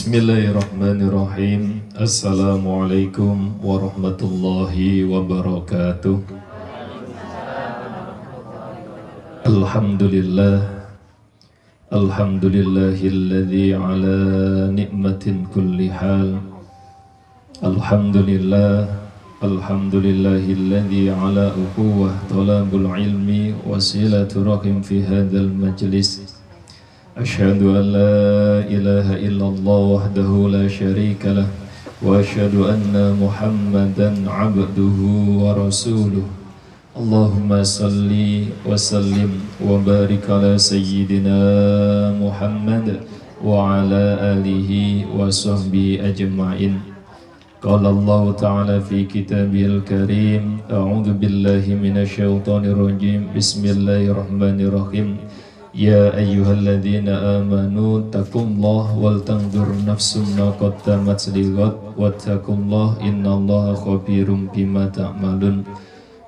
Bismillahirrahmanirrahim. Assalamualaikum warahmatullahi wabarakatuh. Alhamdulillah. Alhamdulillahilladzi ala ni'matin kulli hal. Alhamdulillah. Alhamdulillahilladzi ala ukhuwah talabul ilmi wasilatu rahim fi hadzal majlis. Asyhadu an la ilaha illallah wahdahu la syarika lah wa asyhadu anna Muhammadan abduhu wa rasuluh. Allahumma salli wa sallim wa barik ala sayyidina Muhammad wa ala alihi wa sahbihi ajma'in. Qala Allah ta'ala fi kitabihil karim, a'udzu billahi minasyaitonir rajim. Bismillahirrahmanirrahim. Ya ayyuhalladzina amanu taqullaha wal tanzur nafsum ma qaddamat lighad wattaqullaha innallaha khabirum bima ta'malun.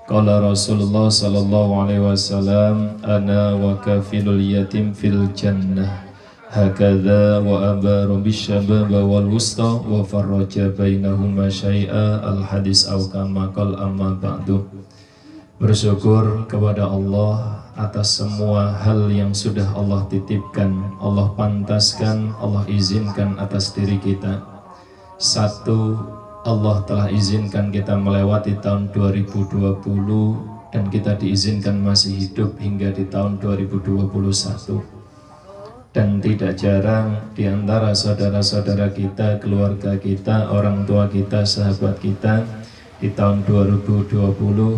Qala Rasulullah sallallahu alaihi wasallam, ana wa kafilul yatim fil jannah hakadha wa abaru bisyababa wal wusta wa farraja bainahuma syai'a. Al hadis aw kama qal amma ba'du. Bersyukur kepada Allah atas semua hal yang sudah Allah titipkan, Allah pantaskan, Allah izinkan atas diri kita. Satu, Allah telah izinkan kita melewati tahun 2020 dan kita diizinkan masih hidup hingga di tahun 2021. Dan tidak jarang di antara saudara-saudara kita, keluarga kita, orang tua kita, sahabat kita di tahun 2020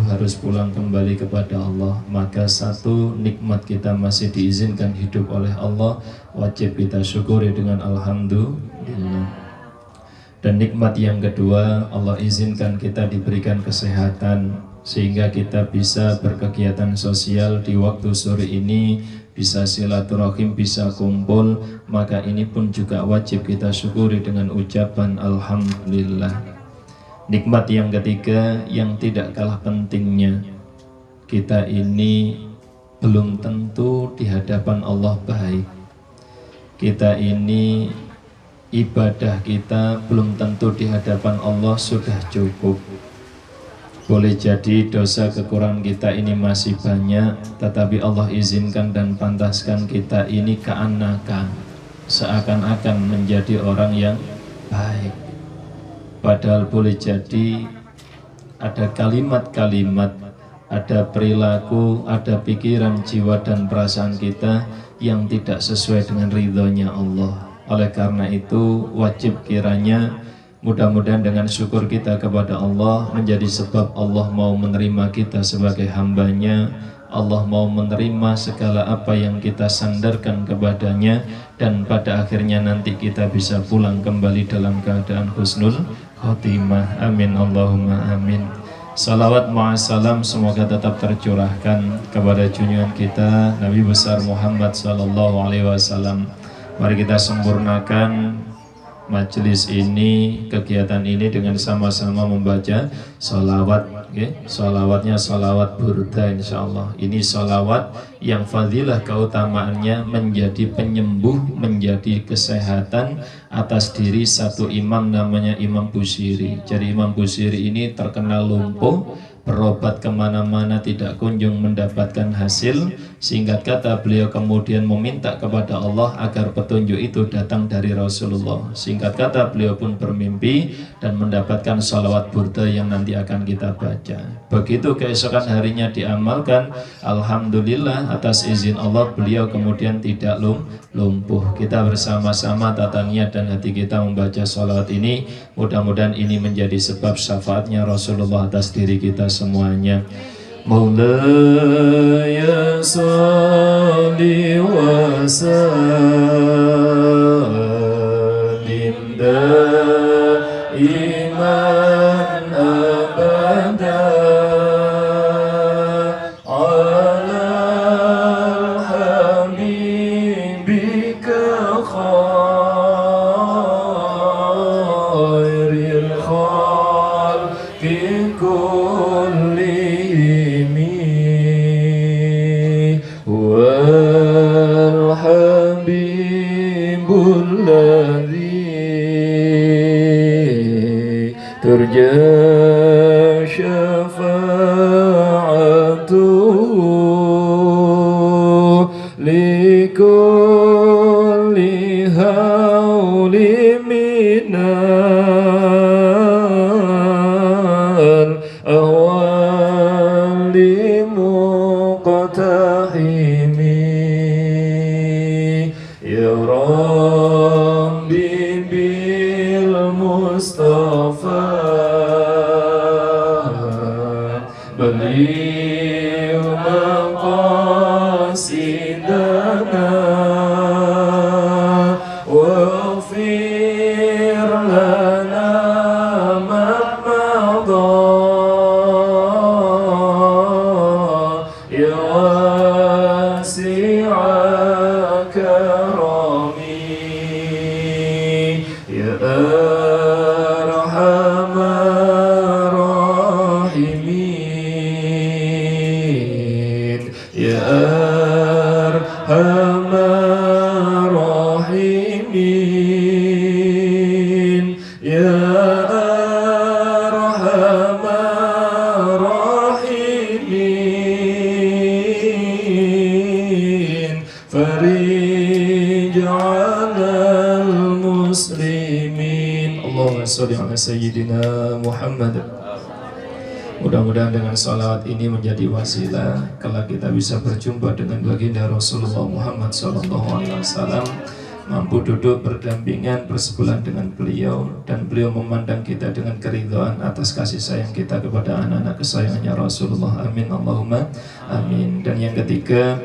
harus pulang kembali kepada Allah. Maka satu, nikmat kita masih diizinkan hidup oleh Allah, wajib kita syukuri dengan alhamdulillah. Dan nikmat yang kedua, Allah izinkan kita diberikan kesehatan sehingga kita bisa berkegiatan sosial di waktu sore ini, bisa silaturahim, bisa kumpul. Maka ini pun juga wajib kita syukuri dengan ucapan alhamdulillah. Nikmat yang ketiga yang tidak kalah pentingnya, kita ini belum tentu di hadapan Allah baik. Kita ini ibadah kita belum tentu di hadapan Allah sudah cukup. Boleh jadi dosa kekurangan kita ini masih banyak, tetapi Allah izinkan dan pantaskan kita ini keanakan, seakan-akan menjadi orang yang baik. Padahal boleh jadi ada kalimat-kalimat, ada perilaku, ada pikiran, jiwa dan perasaan kita yang tidak sesuai dengan ridhonya Allah. Oleh karena itu wajib kiranya mudah-mudahan dengan syukur kita kepada Allah menjadi sebab Allah mau menerima kita sebagai hambanya. Allah mau menerima segala apa yang kita sandarkan kepadanya, dan pada akhirnya nanti kita bisa pulang kembali dalam keadaan husnul khotimah. Amin Allahumma amin. Salawat ma'asalam semoga tetap tercurahkan kepada junjungan kita Nabi besar Muhammad sallallahu alaihi wasallam. Mari kita sempurnakan majelis ini, kegiatan ini dengan sama-sama membaca salawat. Salawatnya salawat burda insyaallah. Ini salawat yang fadilah keutamaannya menjadi penyembuh, menjadi kesehatan atas diri satu imam namanya Imam Busiri. Jadi Imam Busiri ini terkenal lumpuh, berobat kemana-mana tidak kunjung mendapatkan hasil. Singkat kata beliau kemudian meminta kepada Allah agar petunjuk itu datang dari Rasulullah. Singkat kata beliau pun bermimpi dan mendapatkan salawat burda yang nanti akan kita baca. Begitu keesokan harinya diamalkan, alhamdulillah atas izin Allah beliau kemudian tidak lumpuh. Kita bersama-sama tata niat dan hati kita membaca salawat ini. Mudah-mudahan ini menjadi sebab syafaatnya Rasulullah atas diri kita semuanya. Maulaya salli wa sallim daiman abada ala habibika khairil khalqi kullihim wal habibul ladzi كل هول من الأهوال مقتحم يا ربي بالمصطفى بلغ مقاصدنا واغفر لنا ما مضى يا واسع كرمي يا أرحم الراحمين يا أرحم الراحمين يا أرحم الراحمين فرج على المسلمين اللهم صل على سيدنا محمد. Mudah-mudahan dengan salawat ini menjadi wasilah kalau kita bisa berjumpa dengan baginda Rasulullah Muhammad SAW, mampu duduk berdampingan bersebelah dengan beliau, dan beliau memandang kita dengan keridhaan atas kasih sayang kita kepada anak-anak kesayangannya Rasulullah. Amin Allahumma amin. Dan yang ketiga,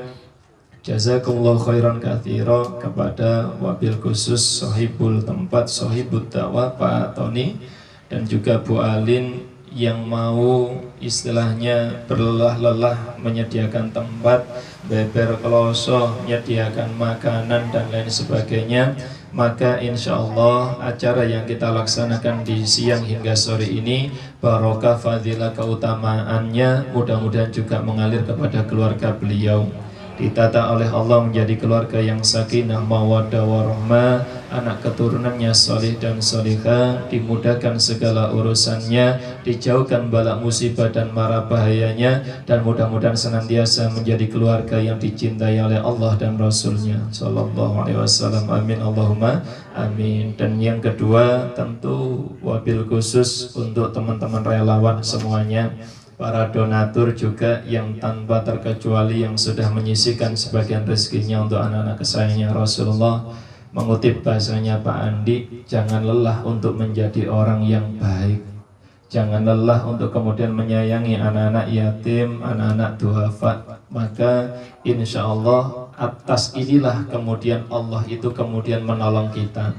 jazakumullah khairan katsira kepada wabil khusus sahibul tempat, sahibul dakwah Pak Tony, dan juga Bu Alin yang mau istilahnya berlelah-lelah menyediakan tempat, beber kloso, menyediakan makanan dan lain sebagainya. Maka insya Allah acara yang kita laksanakan di siang hingga sore ini, barokah fadilah keutamaannya mudah-mudahan juga mengalir kepada keluarga beliau, ditata oleh Allah menjadi keluarga yang sakinah mawaddah warahmah, anak keturunannya soleh dan solihah, dimudahkan segala urusannya, dijauhkan bala musibah dan mara bahayanya, dan mudah-mudahan senantiasa menjadi keluarga yang dicintai oleh Allah dan Rasulnya Sallallahu Alaihi Wasallam. Amin Allahumma amin. Dan yang kedua tentu wabil khusus untuk teman-teman relawan semuanya, para donatur juga yang tanpa terkecuali yang sudah menyisihkan sebagian rezekinya untuk anak-anak kesayangannya Rasulullah. Mengutip bahasanya Pak Andi, jangan lelah untuk menjadi orang yang baik, jangan lelah untuk kemudian menyayangi anak-anak yatim, anak-anak duafa. Maka insya Allah atas inilah kemudian Allah itu kemudian menolong kita.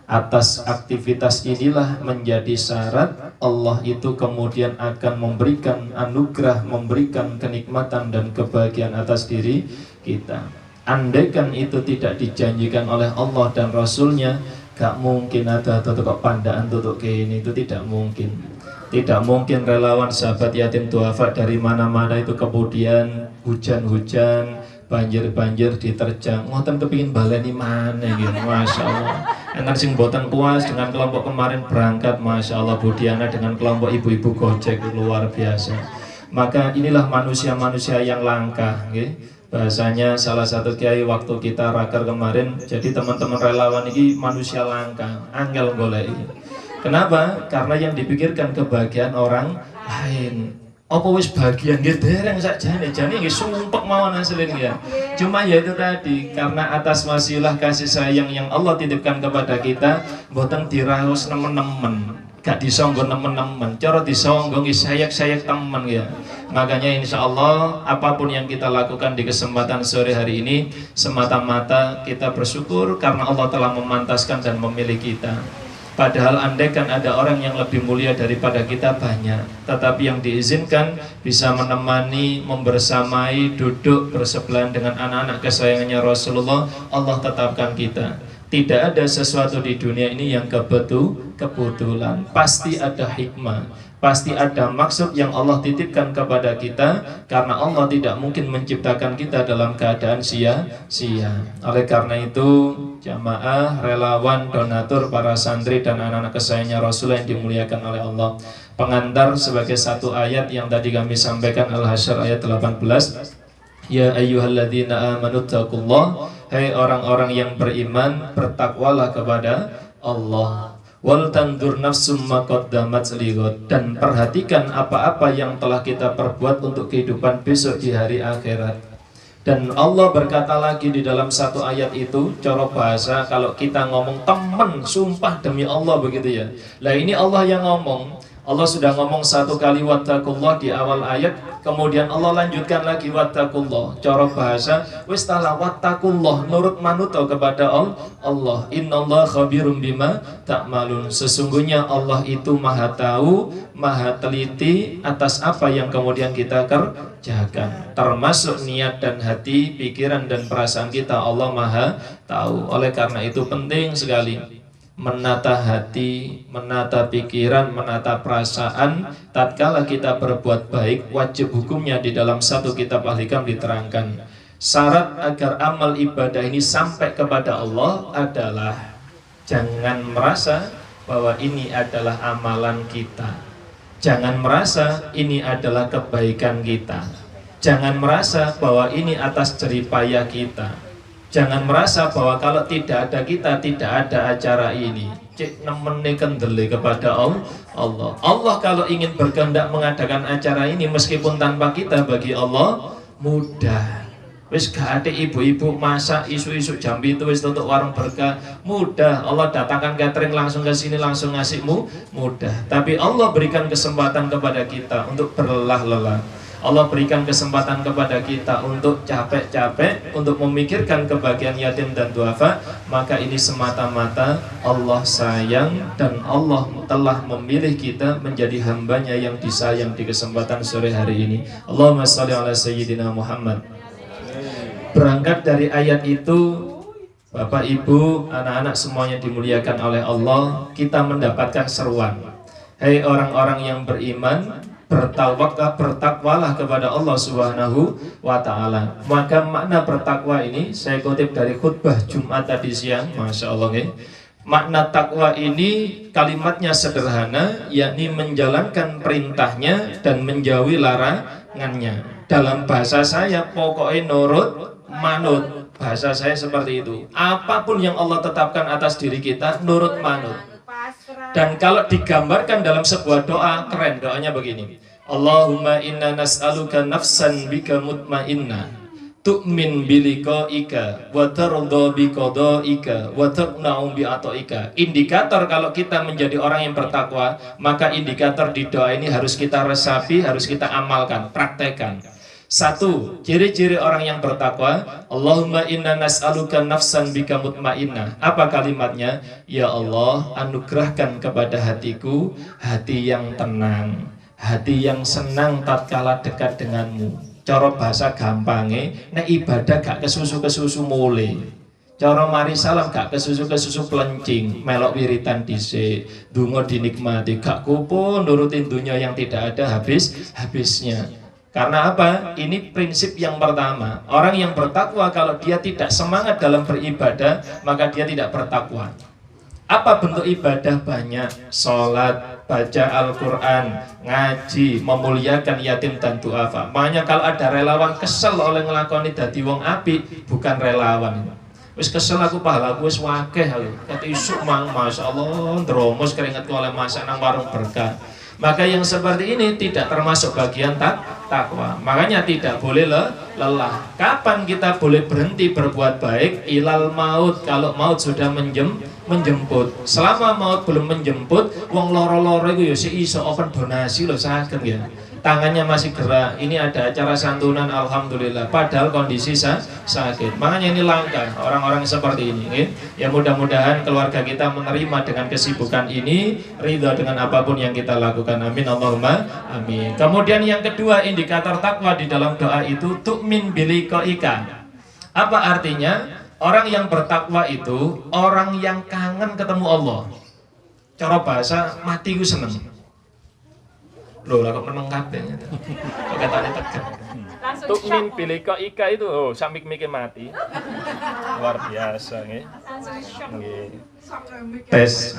Atas aktivitas inilah menjadi syarat Allah itu kemudian akan memberikan anugerah, memberikan kenikmatan dan kebahagiaan atas diri kita. Andaikan itu tidak dijanjikan oleh Allah dan Rasulnya, gak mungkin ada tutup pandaan tutup kayak ini, itu tidak mungkin. Tidak mungkin relawan sahabat yatim duafa dari mana-mana itu kemudian hujan-hujan, banjir-banjir diterjang, ngoten kepingin baleni mana gitu, Masya Allah. Enten sing boten puas dengan kelompok kemarin berangkat, Masya Allah, Budiana dengan kelompok ibu-ibu gojek luar biasa. Maka inilah manusia-manusia yang langka, gitu. Bahasanya salah satu kiai waktu kita rakar kemarin, jadi teman-teman relawan ini manusia langka, angel golek. Kenapa? Karena yang dipikirkan kebahagiaan orang lain. Apa wis bagian gitu dereng sakjane, jane nggih sumpek mawon asline ya. Cuma ya itu tadi, karena atas wasilah kasih sayang yang Allah titipkan kepada kita, mboten diraos nemen-nemen, gak disonggo nemen-nemen, cara disonggo nggih sayak-sayak temen ya. Makanya insya Allah apapun yang kita lakukan di kesempatan sore hari ini semata-mata kita bersyukur karena Allah telah memantaskan dan memilih kita. Padahal andaikan ada orang yang lebih mulia daripada kita banyak, tetapi yang diizinkan bisa menemani, membersamai, duduk bersebelahan dengan anak-anak kesayangannya Rasulullah, Allah tetapkan kita. Tidak ada sesuatu di dunia ini yang kebetulan, pasti ada hikmah. Pasti ada maksud yang Allah titipkan kepada kita, karena Allah tidak mungkin menciptakan kita dalam keadaan sia-sia. Oleh karena itu, jamaah, relawan, donatur, para santri dan anak-anak kesayangannya Rasulullah yang dimuliakan oleh Allah, pengantar sebagai satu ayat yang tadi kami sampaikan, Al-Hasyr ayat 18. Ya ayyuhalladzina amanu taqullaha Hai orang-orang yang beriman, bertakwalah kepada Allah. Wal tandur nafsum ma qaddamat lighad, dan perhatikan apa-apa yang telah kita perbuat untuk kehidupan besok di hari akhirat. Dan Allah berkata lagi di dalam satu ayat itu, cara bahasa kalau kita ngomong temen, sumpah demi Allah begitu ya. Lah ini Allah yang ngomong. Allah sudah ngomong satu kali wattaqullah di awal ayat, kemudian Allah lanjutkan lagi wattaqullah. Cara bahasa wis tala wattaqullah, nurut manuto kepada Allah. Innallaha khabirum bima ta'malun. Sesungguhnya Allah itu Maha tahu, Maha teliti atas apa yang kemudian kita kerjakan. Termasuk niat dan hati, pikiran dan perasaan kita, Allah Maha tahu. Oleh karena itu penting sekali menata hati, menata pikiran, menata perasaan. Tatkala kita berbuat baik, wajib hukumnya di dalam satu kitab Al-Hikam diterangkan. Syarat agar amal ibadah ini sampai kepada Allah adalah jangan merasa bahwa ini adalah amalan kita. Jangan merasa ini adalah kebaikan kita. Jangan merasa bahwa ini atas jeripayah kita. Jangan merasa bahwa kalau tidak ada kita, tidak ada acara ini. Cek nemeni kendele kepada Allah. Allah kalau ingin berkehendak mengadakan acara ini, meskipun tanpa kita, bagi Allah mudah. Wis gak ada ibu-ibu masak isu-isu jam itu wis untuk warung berkah, mudah. Allah datangkan catering langsung ke sini, langsung ngasihmu, mudah. Tapi Allah berikan kesempatan kepada kita untuk berlelah-lelah. Allah berikan kesempatan kepada kita untuk capek-capek, untuk memikirkan kebahagiaan yatim dan duafa. Maka ini semata-mata Allah sayang, dan Allah telah memilih kita menjadi hambanya yang disayang di kesempatan sore hari ini. Allahumma sholli ala sayyidina Muhammad. Berangkat dari ayat itu, Bapak Ibu, anak-anak semuanya dimuliakan oleh Allah, kita mendapatkan seruan. Hai orang-orang yang beriman, bertakwalah kepada Allah Subhanahu wa ta'ala. Maka makna bertakwa ini saya kutip dari khutbah Jumat tadi siang, Masya Allah ya. Makna takwa ini kalimatnya sederhana, yakni menjalankan perintahnya dan menjauhi larangannya. Dalam bahasa saya pokoknya nurut manut. Bahasa saya seperti itu. Apapun yang Allah tetapkan atas diri kita, nurut manut. Dan kalau digambarkan dalam sebuah doa, keren doanya begini. Allahumma inna nas'aluka nafsan bika mutmainnah tu'min biliqa'ika wa tarda biqada'ika wa taqna'u bi'ata'ika. Indikator kalau kita menjadi orang yang bertakwa, maka indikator di doa ini harus kita resapi, harus kita amalkan, praktekkan. Satu, ciri-ciri orang yang bertakwa, Allahumma inna nas'aluka nafsan bika mutmainnah. Apa kalimatnya? Ya Allah, anugerahkan kepada hatiku hati yang tenang, hati yang senang tatkala dekat denganmu. Cara bahasa gampangnya, nek ibadah gak kesusu-kesusu mule. Cara mari salam gak kesusu-kesusu pelencing, melok wiritan dhisik, donga dinikmati, gak kupu nurutin dunia yang tidak ada habisnya. Karena apa? Ini prinsip yang pertama. Orang yang bertakwa kalau dia tidak semangat dalam beribadah, maka dia tidak bertakwa. Apa bentuk ibadah? Banyak. Sholat, baca Al-Quran, ngaji, memuliakan yatim dan duafa. Makanya kalau ada relawan kesel oleh ngelakoni dadi wong apik, bukan relawan. Wis kesel aku pahala aku wis wakeh aku. Kata isuk mang, Masya Allah, ndromos keringetku oleh masak nang warung berkah. Maka yang seperti ini tidak termasuk bagian takwa. Makanya tidak boleh lelah. Kapan kita boleh berhenti berbuat baik? Ilal maut, kalau maut sudah menjemput. Selama maut belum menjemput, wong loro-loro itu ya iso open donasi loh, saged ya. Tangannya masih gerak. Ini ada acara santunan, alhamdulillah. Padahal kondisi sakit. Makanya ini langka orang-orang seperti ini. Ya mudah-mudahan keluarga kita menerima dengan kesibukan ini, ridha dengan apapun yang kita lakukan. Amin Allahumma amin. Kemudian yang kedua, indikator takwa di dalam doa itu tu'min biliqa'ika. Apa artinya? Orang yang bertakwa itu orang yang kangen ketemu Allah. Cara bahasa mati ku seneng. Loh, lah kok meneng kabeh. Kok katane tegang. Tu'min biliqa'ika itu samik mikir mati. Luar biasa nggih. Nggih. Tes.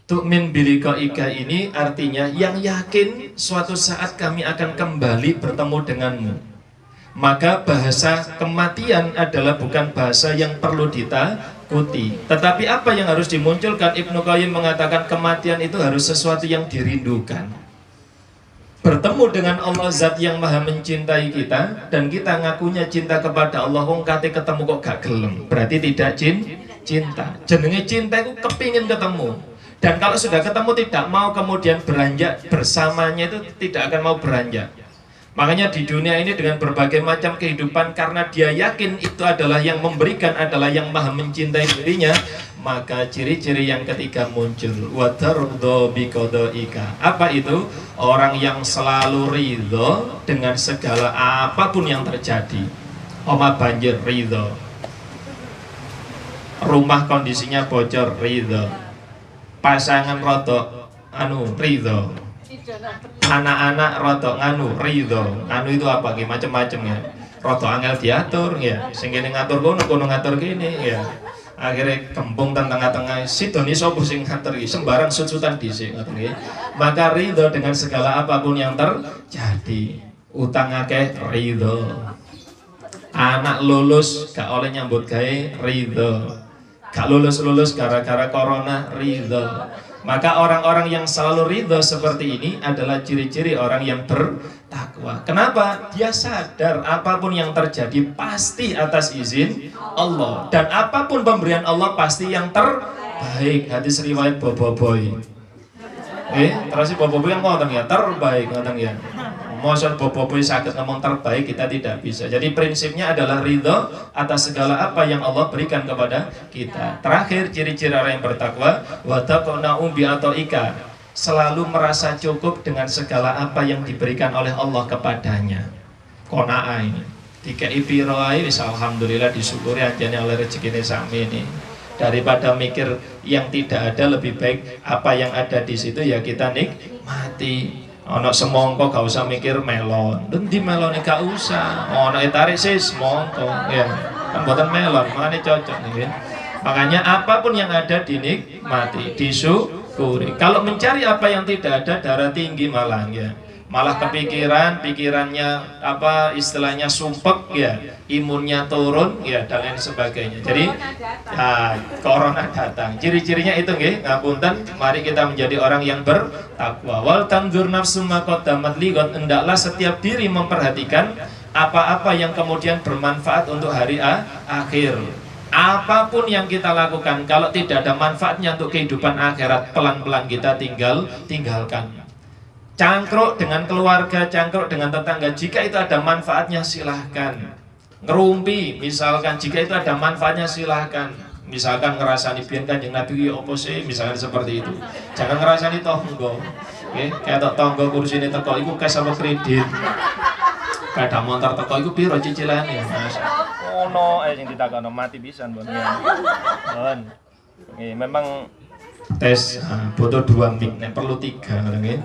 Tu'min biliqa'ika ini artinya yang yakin suatu saat kami akan kembali bertemu denganmu. Maka bahasa kematian adalah bukan bahasa yang perlu ditakuti. Tetapi apa yang harus dimunculkan? Ibnu Qayyim mengatakan kematian itu harus sesuatu yang dirindukan. Bertemu dengan Allah zat yang maha mencintai kita, dan kita ngakunya cinta kepada Allah, wong kate ketemu kok gak gelem, berarti tidak cinta. Jenenge cinta itu kepingin ketemu. Dan kalau sudah ketemu tidak mau kemudian beranjak bersamanya, itu tidak akan mau beranjak. Makanya di dunia ini dengan berbagai macam kehidupan, karena dia yakin itu adalah yang memberikan, adalah yang maha mencintai dirinya, maka ciri-ciri yang ketiga muncul, watarudho biqadaika. Apa itu? Orang yang selalu ridho dengan segala apapun yang terjadi. Oma banjir, ridho. Rumah kondisinya bocor, ridho. Pasangan rotok, ridho. Anak-anak rotok ridho. Itu apa? Macam-macam ya. Rotok angel diatur ya. Sing kene ngatur kono ngatur kene ya. Akhirnya kembung tengah-tengah sidoni sopo sing ngatur iki, sembarang sut-sutan dhisik ngoten nggih. Maka ridho dengan segala apapun yang terjadi. Utang akeh ridho. Anak lulus gak oleh nyambut gawe ridho. Gak lulus gara-gara corona ridho. Maka orang-orang yang selalu ridho seperti ini adalah ciri-ciri orang yang bertakwa. Kenapa? Dia sadar apapun yang terjadi pasti atas izin Allah, dan apapun pemberian Allah pasti yang terbaik. Hadis riwayat Boboiboy. Terus Boboiboy yang ngomong ya terbaik, ngomong ya. Masa Boboiboy sakit ngomong terbaik, kita tidak bisa. Jadi prinsipnya adalah ridho atas segala apa yang Allah berikan kepada kita. Terakhir, ciri-ciri orang yang bertakwa, wa taqna'u bi'ata'ika, selalu merasa cukup dengan segala apa yang diberikan oleh Allah kepadanya. Qanaah ini. Dikai piro ae wis alhamdulillah, disyukuri anjane oleh rezekine sami ini. Daripada mikir yang tidak ada, lebih baik apa yang ada di situ ya kita nikmati. Ono semongko gak usah mikir melon. Endi melone gak usah. Ono tarik sis semongko ya. Kan mboten melon, makane cocok nggih. Makanya apapun yang ada dinikmati, disyukuri. Kalau mencari apa yang tidak ada, darah tinggi malah ya. Malah pikirannya apa istilahnya sumpek ya, imunnya turun ya, dan lain sebagainya. Jadi corona datang. Ciri-cirinya itu nggih, ngapunten, mari kita menjadi orang yang bertakwa. Wal tanzur nafsum ma qaddamat lighad, hendaklah setiap diri memperhatikan apa-apa yang kemudian bermanfaat untuk hari akhir. Apapun yang kita lakukan, kalau tidak ada manfaatnya untuk kehidupan akhirat, pelan-pelan kita tinggalkan. Cangkruk dengan keluarga, cangkruk dengan tetangga, jika itu ada manfaatnya silahkan. Ngerumpi misalkan, jika itu ada manfaatnya silahkan. Misalkan ngerasani biyen Kanjeng Nabi opo sih, misalkan seperti itu. Jangan ngerasani tonggo. Nggih, kayak tonggo kursine teko iku cash apa kredit. Kada montor teko iku piro cicilane, Mas? Ono sing ditakono mati pisan, Bon. Nggih, memang tes butuh 2 mic, nek perlu 3 nggih.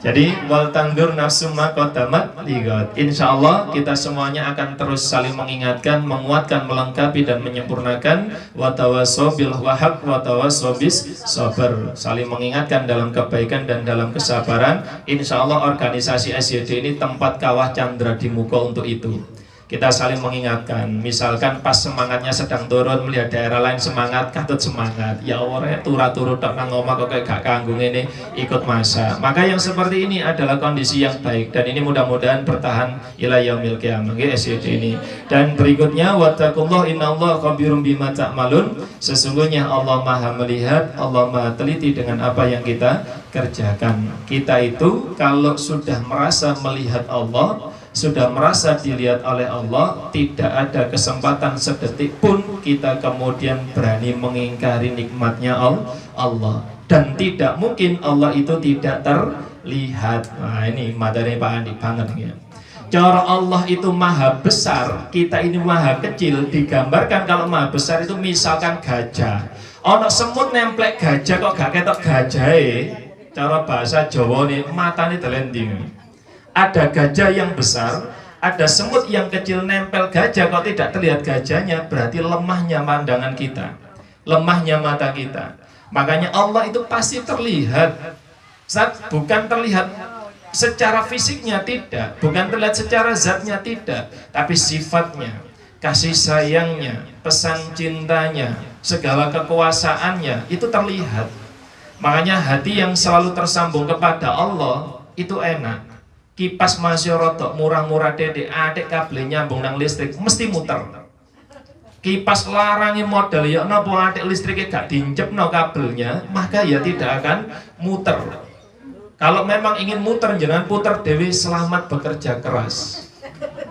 Jadi wal tandur nafsu ma qaddamat lighad. Insyaallah kita semuanya akan terus saling mengingatkan, menguatkan, melengkapi dan menyempurnakan wa tawassaw bil haqq wa tawassaw bis sabr. Saling mengingatkan dalam kebaikan dan dalam kesabaran. Insyaallah organisasi SYD ini tempat kawah candra di muka untuk itu. Kita saling mengingatkan, misalkan pas semangatnya sedang turun, melihat daerah lain semangat, katut semangat. Ya Allah, turu-turu tak nang omah kok kayak gak kanggung ini ikut masa. Maka yang seperti ini adalah kondisi yang baik, dan ini mudah-mudahan bertahan ila yaumil qiyamah SYD ini. Dan berikutnya wattaqullah innallaha khabirum bima ta'malun. Sesungguhnya Allah Maha melihat, Allah Maha teliti dengan apa yang kita kerjakan. Kita itu kalau sudah merasa melihat Allah, sudah merasa dilihat oleh Allah, tidak ada kesempatan sedetik pun kita kemudian berani mengingkari nikmatnya Allah. Dan tidak mungkin Allah itu tidak terlihat. Nah ini materi Pak Andi banget ya. Cara Allah itu maha besar, kita ini maha kecil. Digambarkan kalau maha besar itu misalkan gajah. Ono semut nemplek gajah kok gak ketok gajahe. Cara bahasa Jawa nih matane telending. Ada gajah yang besar, ada semut yang kecil nempel gajah, kok tidak terlihat gajahnya, berarti lemahnya pandangan kita, lemahnya mata kita. Makanya Allah itu pasti terlihat, bukan terlihat secara fisiknya tidak, bukan terlihat secara zatnya tidak, tapi sifatnya, kasih sayangnya, pesan cintanya, segala kekuasaannya itu terlihat. Makanya hati yang selalu tersambung kepada Allah itu enak. Kipas masih rotok murah-murah dedek, adek kabel nyambung nang listrik mesti muter. Kipas larangi modal ya nopo adek listriknya gak diincepno kabelnya, maka ya tidak akan muter. Kalau memang ingin muter, jangan puter dewi, selamat bekerja keras.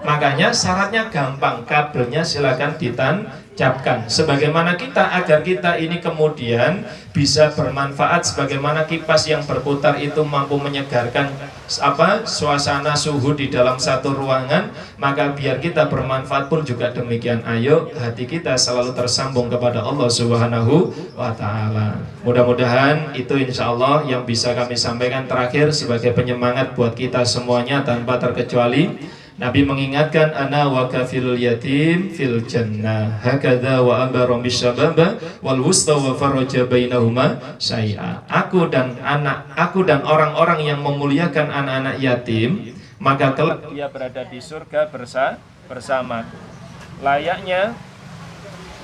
Makanya syaratnya gampang, kabelnya silakan ditancapkan. Sebagaimana kita, agar kita ini kemudian bisa bermanfaat, sebagaimana kipas yang berputar itu mampu menyegarkan suasana suhu di dalam satu ruangan, maka biar kita bermanfaat pun juga demikian. Ayo hati kita selalu tersambung kepada Allah Subhanahu wa Ta'ala. Mudah-mudahan itu insya Allah yang bisa kami sampaikan terakhir sebagai penyemangat buat kita semuanya tanpa terkecuali. Nabi mengingatkan, ana wa kafilul yatim fil jannah hakadha wa abarum bisyababa wal wusta wa faraja bainahuma syai'a. Aku dan orang-orang yang memuliakan anak-anak yatim, maka kelak dia berada di surga bersamaku. Layaknya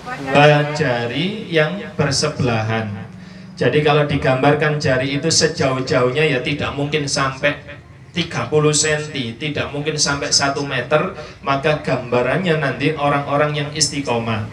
dua jari yang bersebelahan. Jadi kalau digambarkan jari itu sejauh-jauhnya ya tidak mungkin sampai 30 cm, tidak mungkin sampai 1 meter, maka gambarannya nanti orang-orang yang istiqomah,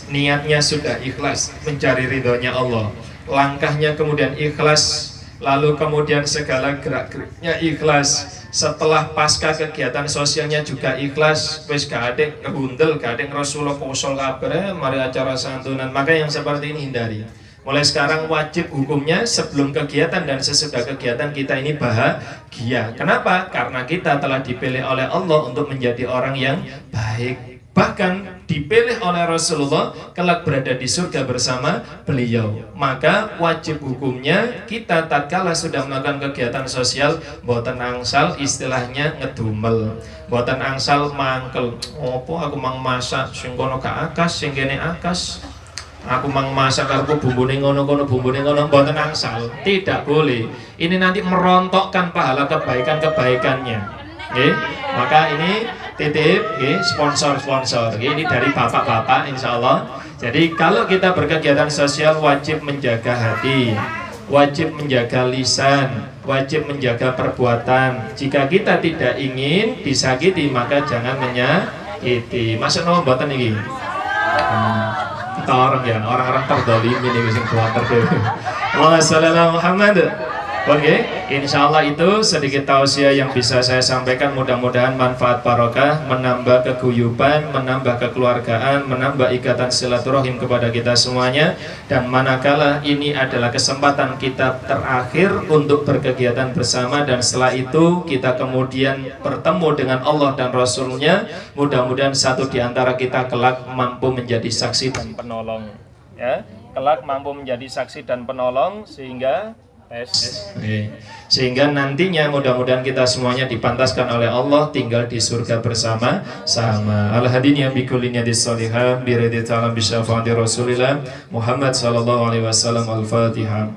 niatnya sudah ikhlas mencari ridhonya Allah, langkahnya kemudian ikhlas, lalu kemudian segala gerak-geriknya ikhlas, setelah pasca kegiatan sosialnya juga ikhlas, wis gak ada ngebundel, gak ada Rasulullah kosol kabar, mari acara santunan. Maka yang seperti ini hindari. Mulai sekarang wajib hukumnya sebelum kegiatan dan sesudah kegiatan kita ini bahagia. Kenapa? Karena kita telah dipilih oleh Allah untuk menjadi orang yang baik. Bahkan dipilih oleh Rasulullah kelak berada di surga bersama beliau. Maka wajib hukumnya kita tatkala sudah melakukan kegiatan sosial mboten angsal, istilahnya ngedumel. Mboten angsal mangkel. Opo aku mang masak sing kono gak akas, sing kene akas. Aku mang masak aku bumbune ngono-ngono, bumbune ngono, mboten angsal. Tidak boleh. Ini nanti merontokkan pahala kebaikan-kebaikannya. Nggih. Maka ini titip nggih, sponsor-sponsor. Ini dari bapak-bapak insyaallah. Jadi kalau kita berkegiatan sosial wajib menjaga hati, wajib menjaga lisan, wajib menjaga perbuatan. Jika kita tidak ingin disakiti maka jangan menyakiti. Masuk nomor mboten iki. Orang-orang terdolimi ini sing kuatir dhewe. Allahumma shalli ala Muhammad. Oke, insya Allah itu sedikit tausiah yang bisa saya sampaikan. Mudah-mudahan manfaat barokah, menambah keguyuban, menambah kekeluargaan, menambah ikatan silaturahim kepada kita semuanya. Dan manakala ini adalah kesempatan kita terakhir untuk berkegiatan bersama, dan setelah itu kita kemudian bertemu dengan Allah dan Rasulnya. Mudah-mudahan satu di antara kita kelak mampu menjadi saksi dan penolong. Ya, kelak mampu menjadi saksi dan penolong sehingga nantinya mudah-mudahan kita semuanya dipantaskan oleh Allah tinggal di surga bersama-sama. Al-hadin yang bikullinya dissolihah biridhi ta'ala bisyafaati Rasulillah Muhammad sallallahu alaihi wasallam. Al-Fatihah.